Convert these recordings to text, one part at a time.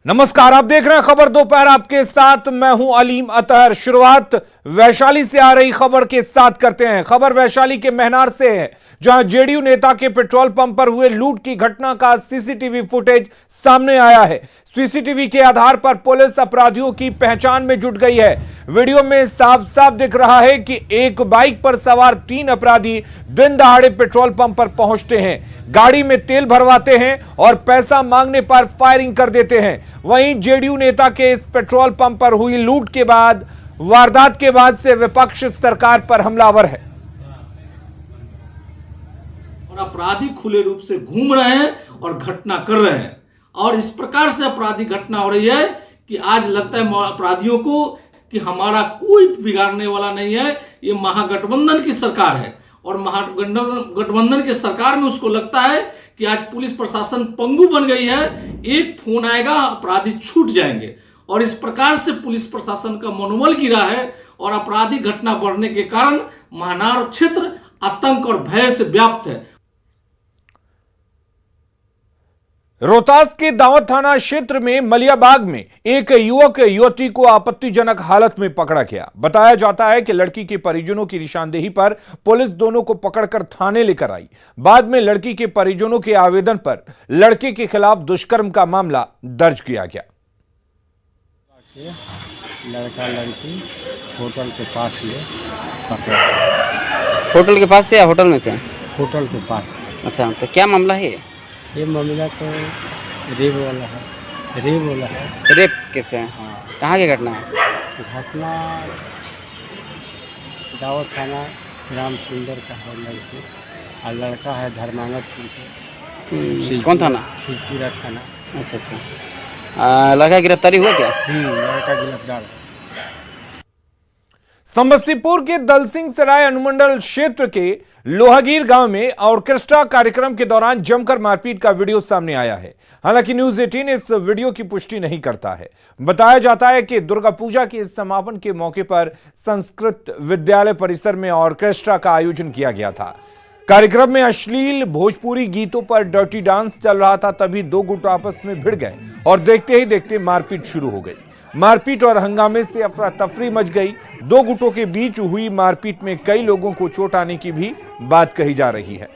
नमस्कार, आप देख रहे हैं खबर दोपहर। आपके साथ मैं हूं अलीम अतहर। शुरुआत वैशाली से आ रही खबर के साथ करते हैं। खबर वैशाली के महनार से है, जहां जेडीयू नेता के पेट्रोल पंप पर हुए लूट की घटना का सीसीटीवी फुटेज सामने आया है। सीसीटीवी के आधार पर पुलिस अपराधियों की पहचान में जुट गई है। वीडियो में साफ साफ दिख रहा है कि एक बाइक पर सवार 3 अपराधी दिन दहाड़े पेट्रोल पंप पर पहुंचते हैं, गाड़ी में तेल भरवाते हैं और पैसा मांगने पर फायरिंग कर देते हैं। वहीं जेडीयू नेता के इस पेट्रोल पंप पर हुई लूट के बाद, वारदात के बाद से विपक्ष सरकार पर हमलावर है और अपराधी खुले रूप से घूम रहे हैं और घटना कर रहे हैं। और इस प्रकार से अपराधी घटना हो रही है कि आज लगता है अपराधियों को कि हमारा कोई बिगाड़ने वाला नहीं है, ये महागठबंधन की सरकार है। और महागठबंधन की सरकार में उसको लगता है कि आज पुलिस प्रशासन पंगु बन गई है, एक फोन आएगा अपराधी छूट जाएंगे। और इस प्रकार से पुलिस प्रशासन का मनोबल गिरा है और अपराधी घटना बढ़ने के कारण महनार क्षेत्र आतंक और भय से व्याप्त है। रोहतास के दावत थाना क्षेत्र में मलियाबाग में एक युवक युवती को आपत्तिजनक हालत में पकड़ा गया। बताया जाता है कि लड़की के परिजनों की निशानदेही पर पुलिस दोनों को पकड़कर थाने लेकर आई। बाद में लड़की के परिजनों के आवेदन पर लड़के के खिलाफ दुष्कर्म का मामला दर्ज किया गया। लड़का लड़की होटल के पास ले पकड़ा। होटल के पास से या होटल में से? होटल के पास। अच्छा, तो क्या मामला है ये मामला तो रेप वाला है। रेप कैसे है? हाँ। कहाँ की घटना है? घटना दावत थाना राम सुंदर का है लड़की, और लड़का है धर्मांगत। कौन थाना? शिवपुरा थाना। अच्छा। लड़का गिरफ्तारी हुआ क्या? लड़का गिरफ्तार। समस्तीपुर के दलसिंह सराय अनुमंडल क्षेत्र के लोहागीर गांव में ऑर्केस्ट्रा कार्यक्रम के दौरान जमकर मारपीट का वीडियो सामने आया है। हालांकि न्यूज 18 इस वीडियो की पुष्टि नहीं करता है। बताया जाता है कि दुर्गा पूजा के समापन के मौके पर संस्कृत विद्यालय परिसर में ऑर्केस्ट्रा का आयोजन किया गया था। कार्यक्रम में अश्लील भोजपुरी गीतों पर डर्टी डांस चल रहा था। तभी दो गुट आपस में भिड़ गए और देखते ही देखते मारपीट शुरू हो गई। मारपीट और हंगामे से अफरा तफरी मच गई। दो गुटों के बीच हुई मारपीट में कई लोगों को चोट आने की भी बात कही जा रही है।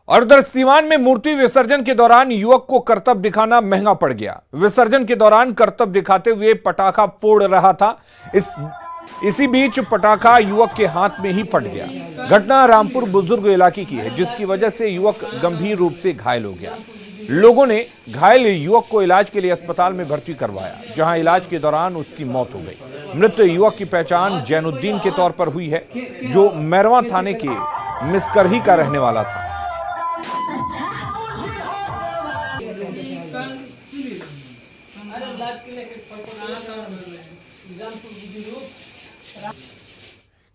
और उधर सीवान में मूर्ति विसर्जन के दौरान युवक को करतब दिखाना महंगा पड़ गया। विसर्जन के दौरान करतब दिखाते हुए पटाखा फोड़ रहा था। इसी बीच पटाखा युवक के हाथ में ही फट गया। घटना रामपुर बुजुर्ग इलाके की है, जिसकी वजह से युवक गंभीर रूप से घायल हो गया। लोगों ने घायल युवक को इलाज के लिए अस्पताल में भर्ती करवाया, जहां इलाज के दौरान उसकी मौत हो गई। मृत युवक की पहचान जैनुद्दीन के तौर पर हुई है, जो मैरवा थाने के मिसकरही का रहने वाला था।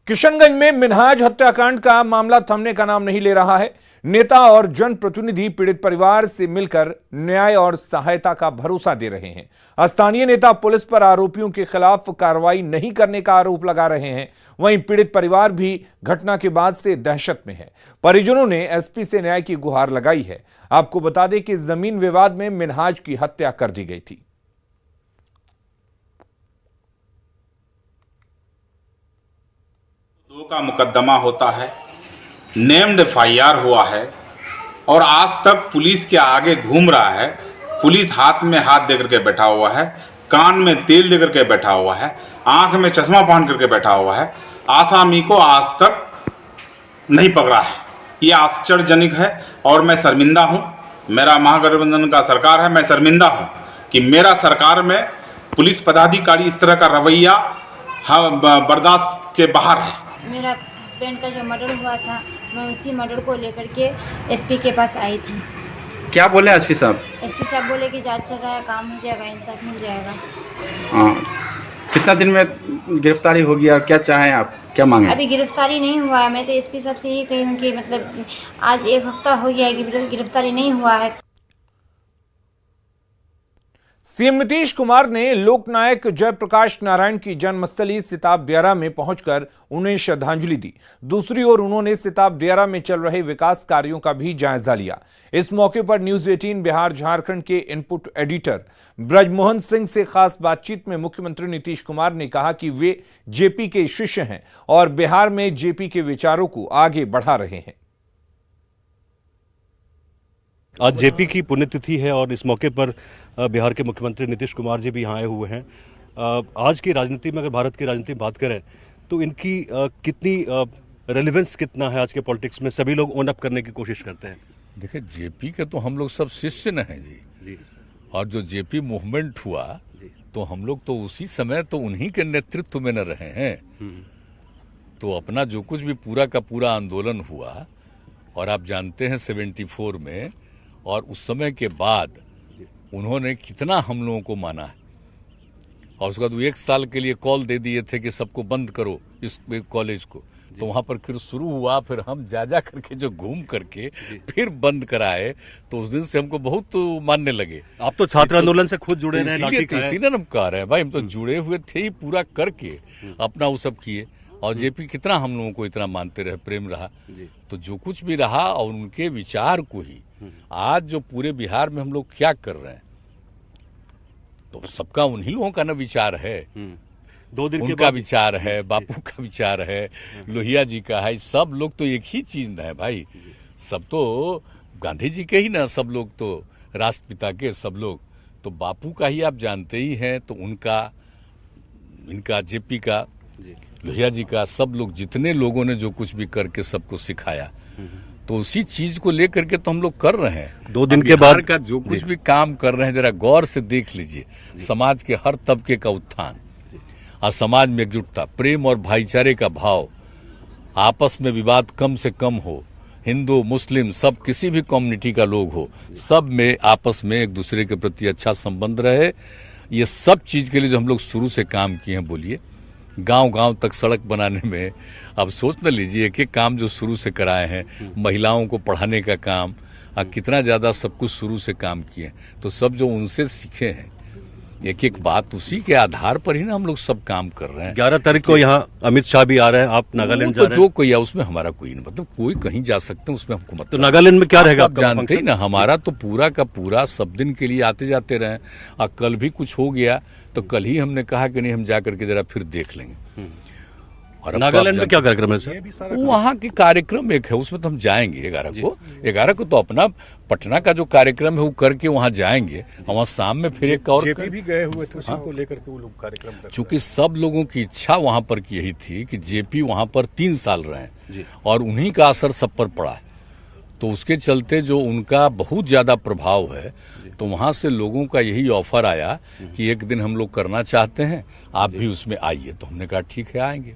किशनगंज में मिन्हाज हत्याकांड का मामला थमने का नाम नहीं ले रहा है। नेता और जनप्रतिनिधि पीड़ित परिवार से मिलकर न्याय और सहायता का भरोसा दे रहे हैं। स्थानीय नेता पुलिस पर आरोपियों के खिलाफ कार्रवाई नहीं करने का आरोप लगा रहे हैं। वहीं पीड़ित परिवार भी घटना के बाद से दहशत में है। परिजनों ने एसपी से न्याय की गुहार लगाई है। आपको बता दें कि जमीन विवाद में मिन्हाज की हत्या कर दी गई थी। का मुकदमा होता है, नेम्ड एफआईआर हुआ है और आज तक पुलिस के आगे घूम रहा है। पुलिस हाथ में हाथ दे करके बैठा हुआ है, कान में तेल दे करके बैठा हुआ है, आंख में चश्मा पहन करके बैठा हुआ है। आसामी को आज तक नहीं पकड़ा है। ये आश्चर्यजनक है और मैं शर्मिंदा हूँ। मेरा महागठबंधन का सरकार है, मैं शर्मिंदा हूँ कि मेरा सरकार में पुलिस पदाधिकारी इस तरह का रवैया बर्दाश्त के बाहर है। मेरा हस्बैंड का जो मर्डर हुआ था, मैं उसी मर्डर को लेकर के एसपी के पास आई थी। क्या बोले एसपी साहब? एसपी साहब बोले कि जांच चल रहा है, काम हो जाएगा, इंसाफ मिल जाएगा। हाँ, कितना दिन में गिरफ्तारी होगी और क्या चाहें आप, क्या मांगे? अभी गिरफ्तारी नहीं हुआ है। मैं तो एसपी साहब से यही कही हूँ कि मतलब आज 1 हफ्ता हो गया है कि गिरफ्तारी नहीं हुआ है। सीएम नीतीश कुमार ने लोकनायक जयप्रकाश नारायण की जन्मस्थली सिताब दियारा में पहुंचकर उन्हें श्रद्धांजलि दी। दूसरी ओर उन्होंने सिताब दियारा में चल रहे विकास कार्यों का भी जायजा लिया। इस मौके पर न्यूज 18 बिहार झारखंड के इनपुट एडिटर ब्रजमोहन सिंह से खास बातचीत में मुख्यमंत्री नीतीश कुमार ने कहा कि वे जेपी के शिष्य हैं और बिहार में जेपी के विचारों को आगे बढ़ा रहे हैं। आज जेपी की पुण्यतिथि है और इस मौके पर बिहार के मुख्यमंत्री नीतीश कुमार जी भी यहाँ आए हुए हैं। आज की राजनीति में, अगर भारत की राजनीति में बात करें तो इनकी कितनी रेलेवेंस कितना है आज के पॉलिटिक्स में, सभी लोग ओन अप करने की कोशिश करते हैं। देखिए, जेपी के तो हम लोग सब शिष्य न हैं जी। और जो जेपी मूवमेंट हुआ तो हम लोग तो उसी समय तो उन्हीं के नेतृत्व में न रहे हैं। तो अपना जो कुछ भी पूरा का पूरा आंदोलन हुआ, और आप जानते हैं 74 में, और उस समय के बाद उन्होंने कितना हम लोगों को माना है। और उसके बाद वो 1 साल के लिए कॉल दे दिए थे कि सबको बंद करो इस कॉलेज को, तो वहां पर फिर शुरू हुआ, फिर हम जा करके जो घूम करके फिर बंद कराए, तो उस दिन से हमको बहुत मानने लगे। आप तो छात्र आंदोलन से खुद जुड़े रहे, इसीलिए हम कह रहे हैं भाई, हम तो जुड़े हुए थे ही, पूरा करके अपना वो सब किए। और जेपी कितना हम लोगों को इतना मानते रहे, प्रेम रहा, तो जो कुछ भी रहा और उनके विचार को ही आज जो पूरे बिहार में हम लोग क्या कर रहे हैं, तो सबका उन्हीं लोगों का ना विचार है। 2 दिन उनका विचार है, बापू का विचार है, लोहिया जी का है, सब लोग तो एक ही चीज है भाई। सब तो गांधी जी के ही ना, सब लोग तो राष्ट्रपिता के, सब लोग तो बापू का ही आप जानते ही हैं। तो उनका, इनका, जेपी का, लोहिया जी का, सब लोग जितने लोगों ने जो कुछ भी करके सबको सिखाया, तो उसी चीज को लेकर के तो हम लोग कर रहे हैं। 2 दिन के बाद का जो कुछ भी काम कर रहे हैं, जरा गौर से देख लीजिए। समाज के हर तबके का उत्थान, और समाज में एकजुटता, प्रेम और भाईचारे का भाव, आपस में विवाद कम से कम हो, हिंदू मुस्लिम सब किसी भी कम्युनिटी का लोग हो, सब में आपस में एक दूसरे के प्रति अच्छा संबंध रहे। ये सब चीज के लिए जो हम लोग शुरू से काम किए हैं, बोलिए गांव-गांव तक सड़क बनाने में, अब सोच न लीजिए एक काम जो शुरू से कराए हैं, महिलाओं को पढ़ाने का काम, कितना ज्यादा सब कुछ शुरू से काम किए। तो सब जो उनसे सीखे हैं, एक बात, उसी के आधार पर ही ना हम लोग सब काम कर रहे हैं। 11 तारीख को यहाँ अमित शाह भी आ रहे हैं, आप नागालैंड जा रहे हैं। जो कोई है उसमें हमारा कोई नहीं, मतलब कोई कहीं जा सकते हैं, उसमें हमको मतलब। तो नागालैंड में क्या रहेगा आप जानते ही ना, हमारा तो पूरा का पूरा सब दिन के लिए आते जाते रहे। और कल भी कुछ हो गया तो कल ही हमने कहा कि नहीं, हम जा करके जरा फिर देख लेंगे। और नागालैंड में क्या कार्यक्रम है सर? वहाँ के कार्यक्रम एक है, उसमें तो हम जाएंगे 11 को तो अपना पटना का जो कार्यक्रम है वो करके वहाँ जाएंगे। वहाँ शाम में फिर एक और जेपी भी गए हुए थे, उसी को लेकर के वो लोग कार्यक्रम। चूंकि सब लोगों की इच्छा वहाँ पर की यही थी कि जेपी वहाँ पर 3 साल रहे और उन्हीं का असर सब पर पड़ा है, तो उसके चलते जो उनका बहुत ज्यादा प्रभाव है, तो वहां से लोगों का यही ऑफर आया कि एक दिन हम लोग करना चाहते हैं, आप भी उसमें आइए। तो हमने कहा ठीक है, आएंगे।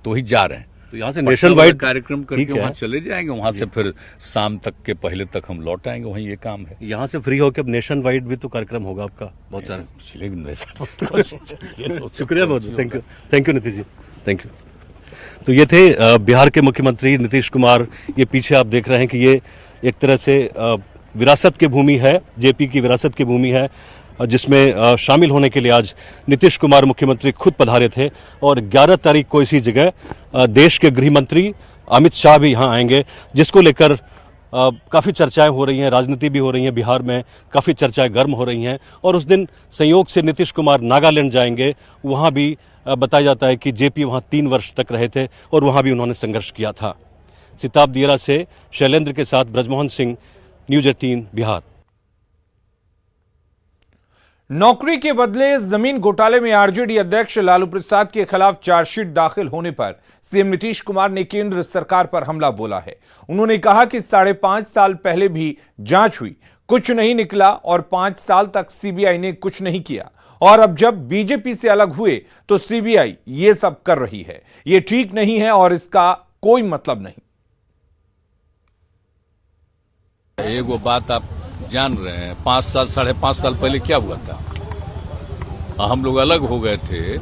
तो ही जा रहे हैं। तो यहाँ से नेशनल वाइड कार्यक्रम करके वहाँ चले जाएंगे, वहाँ से फिर शाम तक के पहले तक हम लौट आएंगे। वहीं ये काम है। यहाँ से फ्री होकर अब नेशन वाइड भी तो कार्यक्रम होगा आपका बहुत सारा। शुक्रिया बहुत, thank you Nitish ji, thank you. तो ये थे बिहार के मुख्यमंत्री नीतीश कुमार। ये पीछे आप देख रहे हैं कि ये एक तरह से विरासत की भूमि है, जेपी की विरासत की भूमि है, जिसमें शामिल होने के लिए आज नीतीश कुमार मुख्यमंत्री खुद पधारे थे। और 11 तारीख को इसी जगह देश के गृह मंत्री अमित शाह भी यहाँ आएंगे, जिसको लेकर काफ़ी चर्चाएं हो रही हैं, राजनीति भी हो रही है बिहार में, काफ़ी चर्चाएं गर्म हो रही हैं। और उस दिन संयोग से नीतीश कुमार नागालैंड जाएंगे, वहाँ भी बताया जाता है कि जेपी वहाँ 3 वर्ष तक रहे थे और वहाँ भी उन्होंने संघर्ष किया था। सिताब दियारा से शैलेंद्र के साथ ब्रजमोहन सिंह, न्यूज 18 बिहार। नौकरी के बदले जमीन घोटाले में आरजेडी अध्यक्ष लालू प्रसाद के खिलाफ चार्जशीट दाखिल होने पर सीएम नीतीश कुमार ने केंद्र सरकार पर हमला बोला है। उन्होंने कहा कि 5.5 साल पहले भी जांच हुई, कुछ नहीं निकला और 5 साल तक सीबीआई ने कुछ नहीं किया, और अब जब बीजेपी से अलग हुए तो सीबीआई ये सब कर रही है। ये ठीक नहीं है और इसका कोई मतलब नहीं। एगो बात आप जान रहे हैं, 5 साल 5.5 साल पहले क्या हुआ था? हम लोग अलग हो गए थे,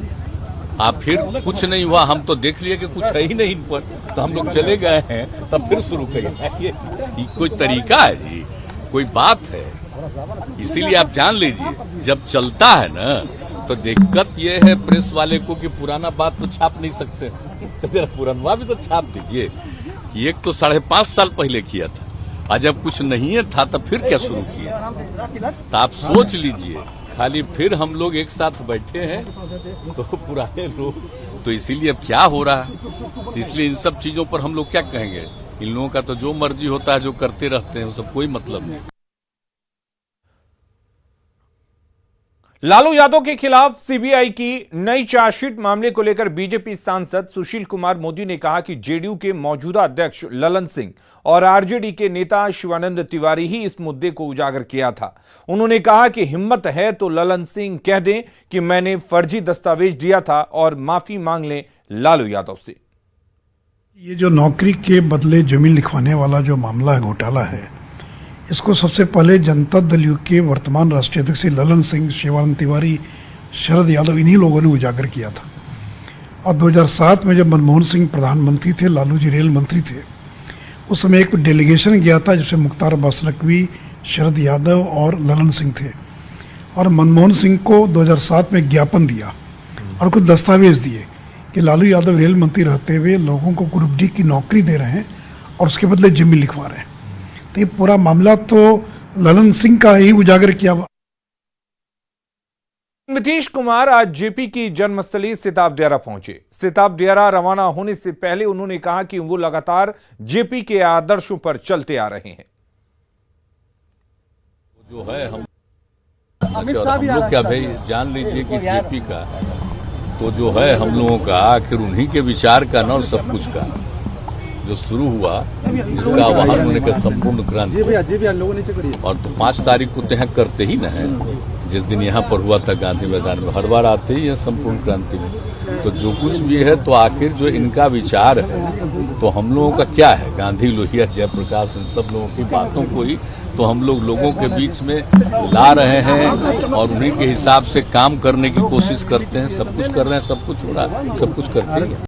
आप फिर कुछ नहीं हुआ, हम तो देख लिए कि कुछ है ही नहीं इन पर, तो हम लोग चले गए हैं, तब फिर शुरू करेंगे। ये कोई तरीका है जी? कोई बात है? इसीलिए आप जान लीजिए, जब चलता है ना तो दिक्कत ये है प्रेस वाले को कि पुराना बात तो छाप नहीं सकते, तो जरा पुराना भी तो छाप दीजिए कि एक तो 5.5 साल पहले किया था, आज जब कुछ नहीं है था तो फिर क्या शुरू किया। तो आप सोच लीजिए, खाली फिर हम लोग एक साथ बैठे हैं तो पुराने लोग, तो इसीलिए अब क्या हो रहा है, इसलिए इन सब चीजों पर हम लोग क्या कहेंगे। इन लोगों का तो जो मर्जी होता है, जो करते रहते हैं, वो सब कोई मतलब नहीं। लालू यादव के खिलाफ सीबीआई की नई चार्जशीट मामले को लेकर बीजेपी सांसद सुशील कुमार मोदी ने कहा कि जेडीयू के मौजूदा अध्यक्ष ललन सिंह और आरजेडी के नेता शिवानंद तिवारी ही इस मुद्दे को उजागर किया था। उन्होंने कहा कि हिम्मत है तो ललन सिंह कह दें कि मैंने फर्जी दस्तावेज दिया था और माफी मांग लें लालू यादव से। ये जो नौकरी के बदले जमीन लिखवाने वाला जो मामला है, घोटाला है, इसको सबसे पहले जनता दल यू के वर्तमान राष्ट्रीय अध्यक्ष ललन सिंह, शिवानंद तिवारी, शरद यादव, इन्हीं लोगों ने उजागर किया था। और 2007 में जब मनमोहन सिंह प्रधानमंत्री थे, लालू जी रेल मंत्री थे, उस समय एक डेलीगेशन गया था जिसमें मुख्तार अब्बास नकवी, शरद यादव और ललन सिंह थे। और मनमोहन सिंह को 2007 में ज्ञापन दिया और कुछ दस्तावेज दिए कि लालू यादव रेल मंत्री रहते हुए लोगों को ग्रुप डी की नौकरी दे रहे हैं और उसके बदले जमीन लिखवा रहे हैं। तो ये पूरा मामला तो ललन सिंह का ही उजागर किया। नीतीश कुमार आज जेपी की जन्मस्थली सिताब दियारा पहुंचे। सिताब दियारा रवाना होने से पहले उन्होंने कहा कि वो लगातार जेपी के आदर्शों पर चलते आ रहे हैं। जो है हम लोग क्या भाई जान लीजिए कि जेपी का तो जो है हम लोगों का आखिर उन्हीं के विचार का ना, और सब कुछ का जो शुरू हुआ, जिसका आह्वान होने का संपूर्ण क्रांति, और तो 5 तारीख को तय करते ही न है, जिस दिन यहाँ पर हुआ था गांधी मैदान में, हर बार आते ही है संपूर्ण क्रांति में। तो जो कुछ भी है तो आखिर जो इनका विचार है तो हम लोगों का क्या है, गांधी, लोहिया, जयप्रकाश, इन सब लोगों की बातों को ही तो हम लोगों के बीच में ला रहे हैं और उन्हीं के हिसाब से काम करने की कोशिश करते हैं। सब कुछ कर रहे हैं, सब कुछ हो रहा है, सब कुछ करते हैं।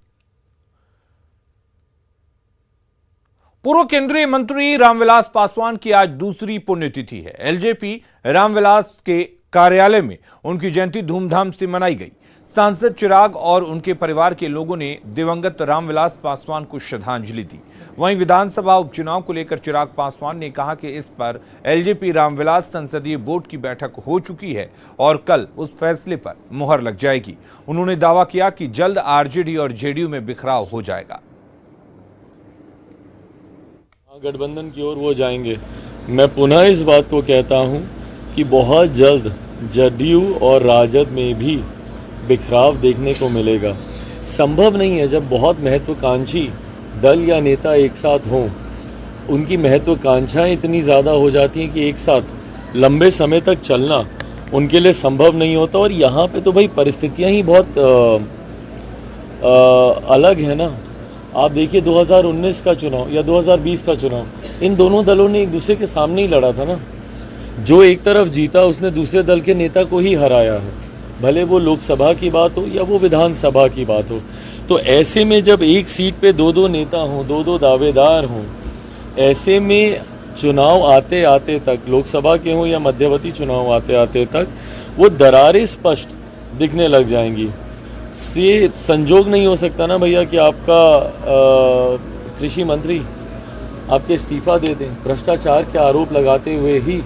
पूर्व केंद्रीय मंत्री रामविलास पासवान की आज दूसरी पुण्यतिथि है। एलजेपी रामविलास के कार्यालय में उनकी जयंती धूमधाम से मनाई गई। सांसद चिराग और उनके परिवार के लोगों ने दिवंगत रामविलास पासवान को श्रद्धांजलि दी। वहीं विधानसभा उपचुनाव को लेकर चिराग पासवान ने कहा कि इस पर एलजेपी रामविलास संसदीय बोर्ड की बैठक हो चुकी है और कल उस फैसले पर मुहर लग जाएगी। उन्होंने दावा किया कि जल्द आरजेडी और जेडीयू में बिखराव हो जाएगा। गठबंधन की ओर वो जाएंगे। मैं पुनः इस बात को कहता हूं कि बहुत जल्द जदयू और राजद में भी बिखराव देखने को मिलेगा। संभव नहीं है जब बहुत महत्वाकांक्षी दल या नेता एक साथ हों, उनकी महत्वाकांक्षाएं इतनी ज़्यादा हो जाती हैं कि एक साथ लंबे समय तक चलना उनके लिए संभव नहीं होता। और यहाँ पे तो भाई परिस्थितियाँ ही बहुत अलग है ना। आप देखिए 2019 का चुनाव या 2020 का चुनाव, इन दोनों दलों ने एक दूसरे के सामने ही लड़ा था ना। जो एक तरफ जीता उसने दूसरे दल के नेता को ही हराया है, भले वो लोकसभा की बात हो या वो विधानसभा की बात हो। तो ऐसे में जब एक सीट पे 2-2 नेता हों, 2-2 दावेदार हों, ऐसे में चुनाव आते आते तक, लोकसभा के हों या मध्यवर्ती चुनाव आते आते तक, वो दरारें स्पष्ट दिखने लग जाएंगी। से संजोग नहीं हो सकता ना भैया कि आपका कृषि मंत्री आपके इस्तीफा दे दें भ्रष्टाचार के आरोप लगाते हुए ही।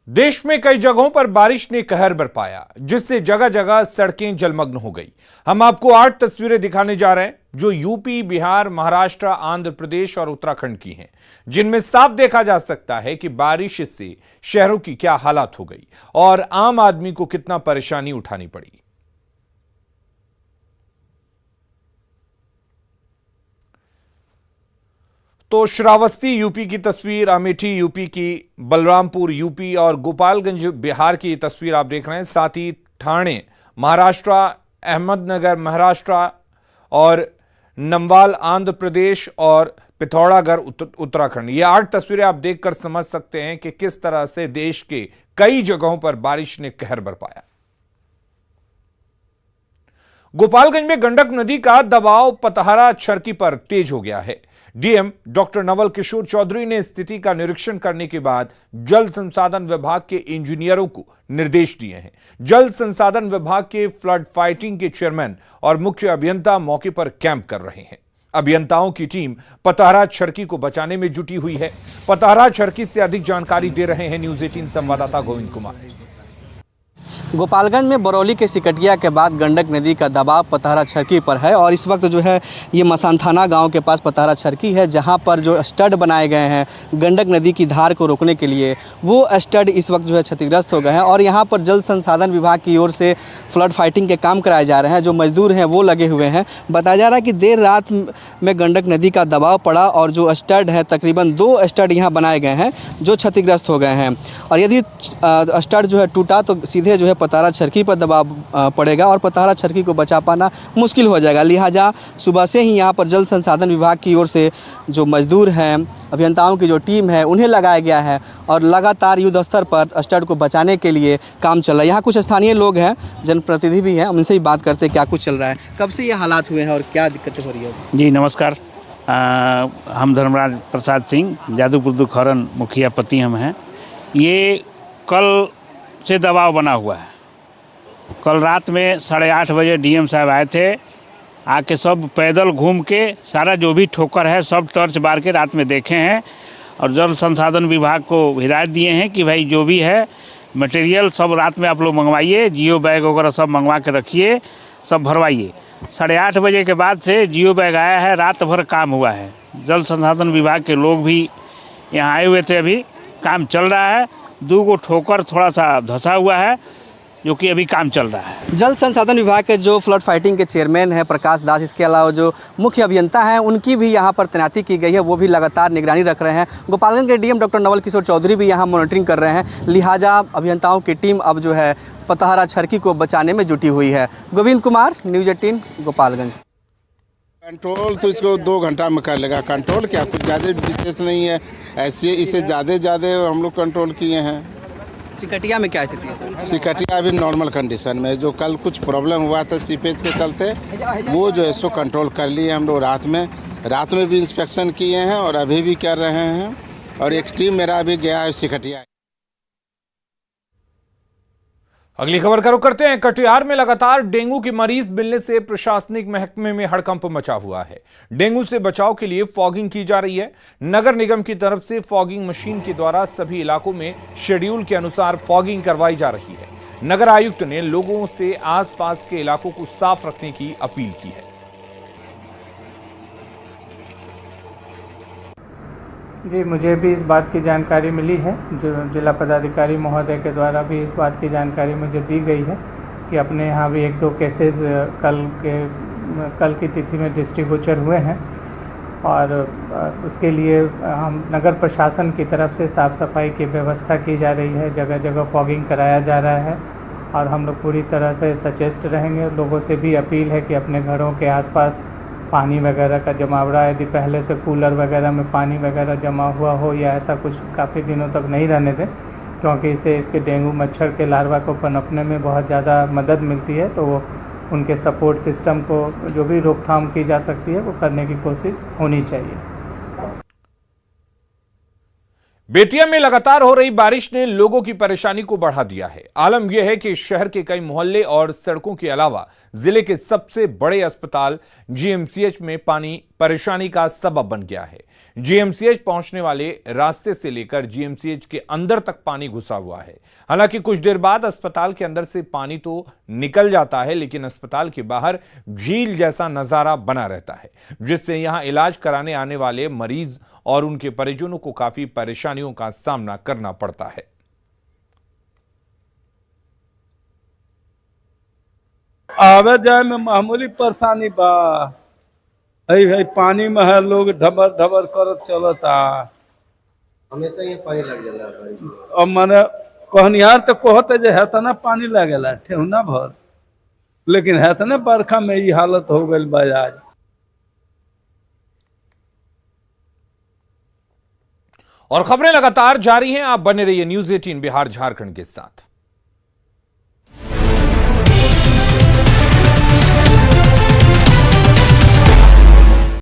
देश में कई जगहों पर बारिश ने कहर बरपाया, जिससे जगह जगह सड़कें जलमग्न हो गई। हम आपको 8 तस्वीरें दिखाने जा रहे हैं जो यूपी, बिहार, महाराष्ट्र, आंध्र प्रदेश और उत्तराखंड की हैं, जिनमें साफ देखा जा सकता है कि बारिश से शहरों की क्या हालत हो गई और आम आदमी को कितना परेशानी उठानी पड़ी। तो श्रावस्ती यूपी की तस्वीर, अमेठी यूपी की, बलरामपुर यूपी और गोपालगंज बिहार की तस्वीर आप देख रहे हैं। साथ ही ठाणे महाराष्ट्र, अहमदनगर महाराष्ट्र और नमवाल आंध्र प्रदेश और पिथौरागढ़ उत्तराखंड, ये 8 तस्वीरें आप देखकर समझ सकते हैं कि किस तरह से देश के कई जगहों पर बारिश ने कहर बरपाया। गोपालगंज में गंडक नदी का दबाव पतहरा छरकी पर तेज हो गया है। डीएम डॉक्टर नवल किशोर चौधरी ने स्थिति का निरीक्षण करने के बाद जल संसाधन विभाग के इंजीनियरों को निर्देश दिए हैं। जल संसाधन विभाग के फ्लड फाइटिंग के चेयरमैन और मुख्य अभियंता मौके पर कैंप कर रहे हैं। अभियंताओं की टीम पतारा छरकी को बचाने में जुटी हुई है। पतारा छरकी से अधिक जानकारी दे रहे हैं न्यूज 18 संवाददाता गोविंद कुमार। गोपालगंज में बरौली के सिकटिया के बाद गंडक नदी का दबाव पतारा छरकी पर है और इस वक्त जो है ये मसान थाना गांव के पास पतारा छरकी है, जहां पर जो स्टड बनाए गए हैं गंडक नदी की धार को रोकने के लिए, वो स्टड इस वक्त जो है क्षतिग्रस्त हो गए हैं और यहां पर जल संसाधन विभाग की ओर से फ्लड फाइटिंग के काम कराए जा रहे हैं। जो मजदूर हैं वो लगे हुए हैं। बताया जा रहा है कि देर रात में गंडक नदी का दबाव पड़ा और जो स्टड है, तकरीबन 2 स्टड यहाँ बनाए गए हैं जो क्षतिग्रस्त हो गए हैं और यदि स्टड जो है टूटा तो सीधे जो है पतारा छरकी पर दबाव पड़ेगा और पतारा छरकी को बचा पाना मुश्किल हो जाएगा। लिहाजा सुबह से ही यहाँ पर जल संसाधन विभाग की ओर से जो मजदूर हैं, अभियंताओं की जो टीम है, उन्हें लगाया गया है और लगातार युद्ध स्तर पर स्टड को बचाने के लिए काम चल रहा है। यहाँ कुछ स्थानीय लोग हैं, जनप्रतिनिधि भी हैं, उनसे ही बात करते हैं क्या कुछ चल रहा है, कब से ये हालात हुए हैं और क्या दिक्कतें हो रही है। जी नमस्कार, हम धर्मराज प्रसाद सिंह, जादूपुर दुखहरन मुखिया पति हम हैं। ये कल से दबाव बना हुआ है। कल रात में 8:30 बजे डीएम साहब आए थे, आके सब पैदल घूम के सारा जो भी ठोकर है सब टॉर्च बार के रात में देखे हैं और जल संसाधन विभाग को हिदायत दिए हैं कि भाई जो भी है मटेरियल सब रात में आप लोग मंगवाइए, जियो बैग वगैरह सब मंगवा के रखिए, सब भरवाइए। 8:30 बजे के बाद से जियो बैग आया है, रात भर काम हुआ है। जल संसाधन विभाग के लोग भी यहाँ आए हुए थे, अभी काम चल रहा है। 2 ठोकर थोड़ा सा धंसा हुआ है जो कि अभी काम चल रहा है। जल संसाधन विभाग के जो फ्लड फाइटिंग के चेयरमैन हैं प्रकाश दास, इसके अलावा जो मुख्य अभियंता हैं उनकी भी यहाँ पर तैनाती की गई है, वो भी लगातार निगरानी रख रहे हैं। गोपालगंज के डीएम डॉक्टर नवल किशोर चौधरी भी यहाँ मॉनिटरिंग कर रहे हैं। लिहाजा अभियंताओं की टीम अब जो है पतारा छरकी को बचाने में जुटी हुई है। गोविंद कुमार, न्यूज 18 गोपालगंज। कंट्रोल तो इसको 2 घंटा में कर लेगा। कंट्रोल क्या, कुछ ज़्यादा विशेष नहीं है, ऐसे इसे ज़्यादा हम लोग कंट्रोल किए हैं। सिकटिया में क्या स्थिति है? सिकटिया अभी नॉर्मल कंडीशन में, जो कल कुछ प्रॉब्लम हुआ था सीपेज के चलते, वो जो है सो कंट्रोल कर लिए हम लोग। रात में भी इंस्पेक्शन किए हैं और अभी भी कर रहे हैं और एक टीम मेरा अभी गया है सिकटिया। अगली खबर का रुख करते हैं। कटिहार में लगातार डेंगू के मरीज मिलने से प्रशासनिक महकमे में हड़कंप मचा हुआ है। डेंगू से बचाव के लिए फॉगिंग की जा रही है। नगर निगम की तरफ से फॉगिंग मशीन के द्वारा सभी इलाकों में शेड्यूल के अनुसार फॉगिंग करवाई जा रही है। नगर आयुक्त ने लोगों से आसपास के इलाकों को साफ रखने की अपील की है। जी, मुझे भी इस बात की जानकारी मिली है, जो जिला पदाधिकारी महोदय के द्वारा भी इस बात की जानकारी मुझे दी गई है कि अपने यहाँ भी 1-2 केसेस कल की तिथि में दृष्टिगोचर हुए हैं और उसके लिए हम नगर प्रशासन की तरफ से साफ़ सफाई की व्यवस्था की जा रही है। जगह जगह फॉगिंग कराया जा रहा है और हम लोग पूरी तरह से सचेष्ट रहेंगे। लोगों से भी अपील है कि अपने घरों के आसपास पानी वगैरह का जमावड़ा, यदि पहले से कूलर वगैरह में पानी वगैरह जमा हुआ हो या ऐसा कुछ काफ़ी दिनों तक नहीं रहने दें, क्योंकि इससे इसके डेंगू मच्छर के लार्वा को पनपने में बहुत ज़्यादा मदद मिलती है। तो वो उनके सपोर्ट सिस्टम को जो भी रोकथाम की जा सकती है वो करने की कोशिश होनी चाहिए। बेतिया में लगातार हो रही बारिश ने लोगों की परेशानी को बढ़ा दिया है। आलम यह है कि शहर के कई मोहल्ले और सड़कों के अलावा जिले के सबसे बड़े अस्पताल जीएमसीएच में पानी परेशानी का सबब बन गया है। जीएमसीएच पहुंचने वाले रास्ते से लेकर जीएमसीएच के अंदर तक पानी घुसा हुआ है। हालांकि कुछ देर बाद अस्पताल के अंदर से पानी तो निकल जाता है, लेकिन अस्पताल के बाहर झील जैसा नजारा बना रहता है, जिससे यहां इलाज कराने आने वाले मरीज और उनके परिजनों को काफी परेशानियों का सामना करना पड़ता है। आवे जाए में मामूली परेशानी बा, है पानी में है, लोग ढबर ढबर कर चलता, हमेशा ये पानी लग जाला। अब माने कहनिहार तो कहते जे है तना पानी लगेला ठेहुना भर, लेकिन है तना बरखा में ये हालत हो गई बा। आज और खबरें लगातार जारी हैं, आप बने रहिए न्यूज 18 बिहार झारखंड के साथ।